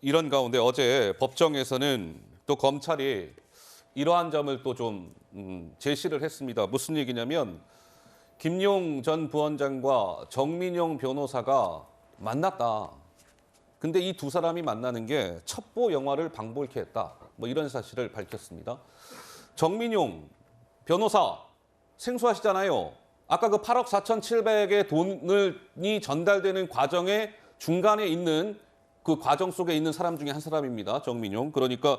이런 가운데 어제 법정에서는 또 검찰이 이러한 점을 또 좀 제시를 했습니다. 무슨 얘기냐면 김용 전 부원장과 정민용 변호사가 만났다. 근데 이 두 사람이 만나는 게 첩보 영화를 방불케 했다. 뭐 이런 사실을 밝혔습니다. 정민용 변호사 생소하시잖아요. 아까 그 8억 4,700의 돈이 전달되는 과정의 중간에 있는 그 과정 속에 있는 사람 중에 한 사람입니다. 정민용. 그러니까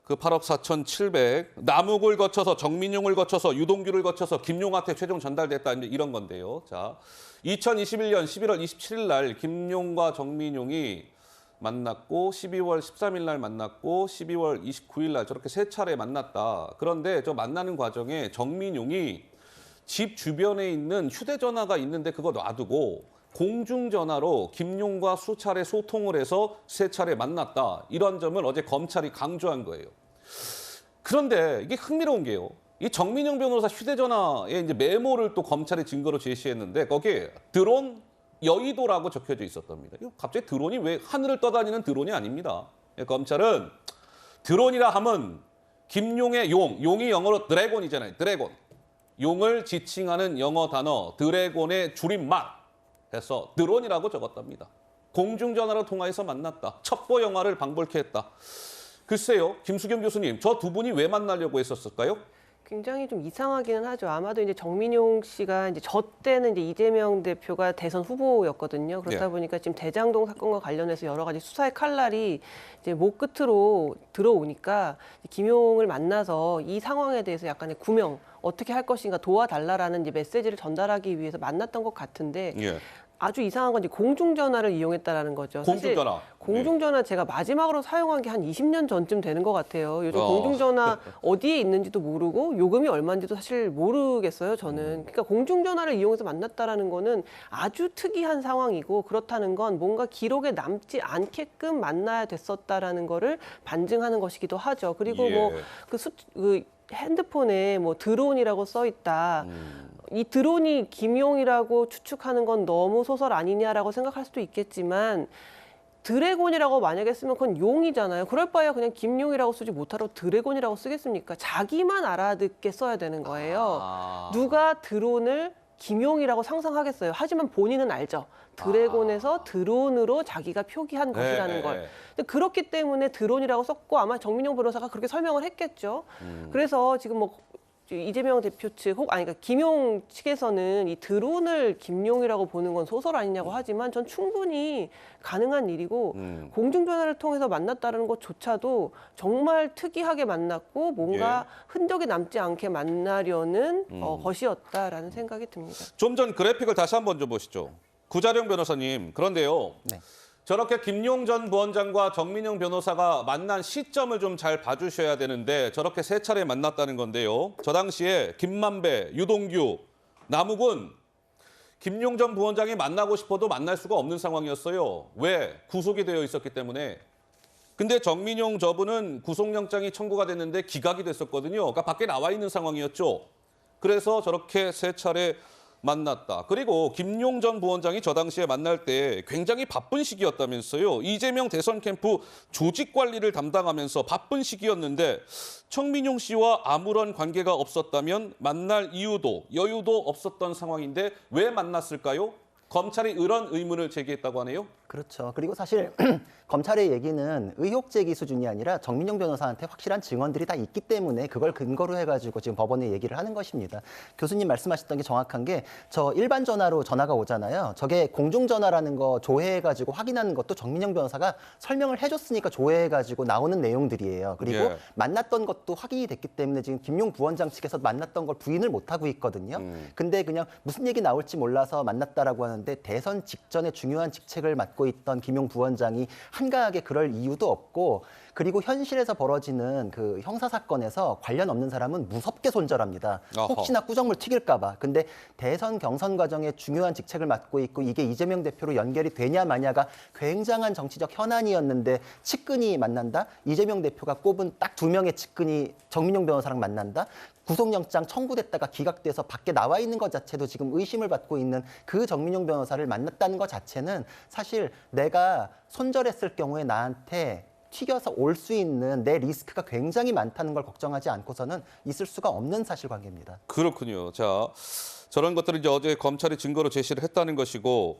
그 8억 4,700 남욱을 거쳐서 정민용을 거쳐서 유동규를 거쳐서 김용한테 최종 전달됐다 이런 건데요. 자, 2021년 11월 27일 날 김용과 정민용이 만났고 12월 13일 날 만났고 12월 29일 날 저렇게 세 차례 만났다. 그런데 저 만나는 과정에 정민용이 집 주변에 있는 휴대전화가 있는데 그거 놔두고 공중전화로 김용과 수차례 소통을 해서 세 차례 만났다. 이런 점을 어제 검찰이 강조한 거예요. 그런데 이게 흥미로운 게요. 이 정민용 변호사 휴대전화에 이제 메모를 또 검찰이 증거로 제시했는데 거기에 드론 여의도라고 적혀져 있었답니다. 이거 갑자기 드론이 왜 하늘을 떠다니는 드론이 아닙니다. 검찰은 드론이라 하면 김용의 용이 영어로 드래곤이잖아요. 드래곤. 용을 지칭하는 영어 단어 드래곤의 줄임말 해서 드론이라고 적었답니다. 공중전화로 통화해서 만났다. 첩보 영화를 방불케 했다. 글쎄요, 김수경 교수님, 저 두 분이 왜 만나려고 했었을까요? 굉장히 좀 이상하기는 하죠. 아마도 이제 정민용 씨가 이제 저 때는 이제 이재명 대표가 대선 후보였거든요. 그렇다 보니까 지금 대장동 사건과 관련해서 여러 가지 수사의 칼날이 이제 목 끝으로 들어오니까 김용을 만나서 이 상황에 대해서 약간의 구명, 어떻게 할 것인가 도와달라라는 이제 메시지를 전달하기 위해서 만났던 것 같은데 아주 이상한 건 이제 공중전화를 이용했다라는 거죠. 공중전화. 사실 공중전화 제가 마지막으로 사용한 게 한 20년 전쯤 되는 것 같아요. 요즘 공중전화 어디에 있는지도 모르고 요금이 얼마인지도 사실 모르겠어요, 저는. 그러니까 공중전화를 이용해서 만났다라는 거는 아주 특이한 상황이고 그렇다는 건 뭔가 기록에 남지 않게끔 만나야 됐었다라는 거를 반증하는 것이기도 하죠. 그리고 뭐 그 핸드폰에 뭐 드론이라고 써 있다. 이 드론이 김용이라고 추측하는 건 너무 소설 아니냐라고 생각할 수도 있겠지만 드래곤이라고 만약에 쓰면 그건 용이잖아요. 그럴 바에야 그냥 김용이라고 쓰지 못하러 드래곤이라고 쓰겠습니까? 자기만 알아듣게 써야 되는 거예요. 누가 드론을 김용이라고 상상하겠어요. 하지만 본인은 알죠. 드래곤에서 드론으로 자기가 표기한 것이라는 걸. 근데 그렇기 때문에 드론이라고 썼고 아마 정민용 변호사가 그렇게 설명을 했겠죠. 그래서 지금 뭐 이재명 대표 측, 그러니까 김용 측에서는 이 드론을 김용이라고 보는 건 소설 아니냐고 하지만 전 충분히 가능한 일이고 공중전화를 통해서 만났다는 것조차도 정말 특이하게 만났고 뭔가 흔적이 남지 않게 만나려는 것이었다라는 생각이 듭니다. 좀 전 그래픽을 다시 한번 좀 보시죠. 구자룡 변호사님, 그런데요. 저렇게 김용 전 부원장과 정민용 변호사가 만난 시점을 좀 잘 봐주셔야 되는데 저렇게 세 차례 만났다는 건데요. 저 당시에 김만배, 유동규, 남욱은 김용 전 부원장이 만나고 싶어도 만날 수가 없는 상황이었어요. 왜? 구속이 되어 있었기 때문에. 근데 정민용 저분은 구속영장이 청구가 됐는데 기각이 됐었거든요. 그러니까 밖에 나와 있는 상황이었죠. 그래서 저렇게 세 차례 만났다. 그리고 김용 전 부원장이 저 당시에 만날 때 굉장히 바쁜 시기였다면서요. 이재명 대선 캠프 조직 관리를 담당하면서 바쁜 시기였는데 정민용 씨와 아무런 관계가 없었다면 만날 이유도 여유도 없었던 상황인데 왜 만났을까요? 검찰이 이런 의문을 제기했다고 하네요. 그렇죠. 그리고 사실 검찰의 얘기는 의혹 제기 수준이 아니라 정민용 변호사한테 확실한 증언들이 다 있기 때문에 그걸 근거로 해가지고 지금 법원에 얘기를 하는 것입니다. 교수님 말씀하셨던 게 정확한 게 저 일반 전화로 전화가 오잖아요. 저게 공중전화라는 거 조회해가지고 확인하는 것도 정민용 변호사가 설명을 해줬으니까 조회해가지고 나오는 내용들이에요. 그리고 만났던 것도 확인이 됐기 때문에 지금 김용 부원장 측에서 만났던 걸 부인을 못하고 있거든요. 근데 그냥 무슨 얘기 나올지 몰라서 만났다라고 하는데 대선 직전에 중요한 직책을 맡고 있던 김용 부원장이 한가하게 그럴 이유도 없고 그리고 현실에서 벌어지는 그 형사 사건에서 관련 없는 사람은 무섭게 손절합니다. 혹시나 꾸정물 튀길까 봐. 근데 대선 경선 과정에 중요한 직책을 맡고 있고 이게 이재명 대표로 연결이 되냐 마냐가 굉장한 정치적 현안이었는데 측근이 만난다? 이재명 대표가 꼽은 딱 두 명의 측근이 정민용 변호사랑 만난다? 구속영장 청구됐다가 기각돼서 밖에 나와 있는 것 자체도 지금 의심을 받고 있는 그 정민용 변호사를 만났다는 것 자체는 사실 내가 손절했을 경우에 나한테 튀겨서 올 수 있는 내 리스크가 굉장히 많다는 걸 걱정하지 않고서는 있을 수가 없는 사실관계입니다. 그렇군요. 자, 저런 것들을 이제 어제 검찰이 증거로 제시를 했다는 것이고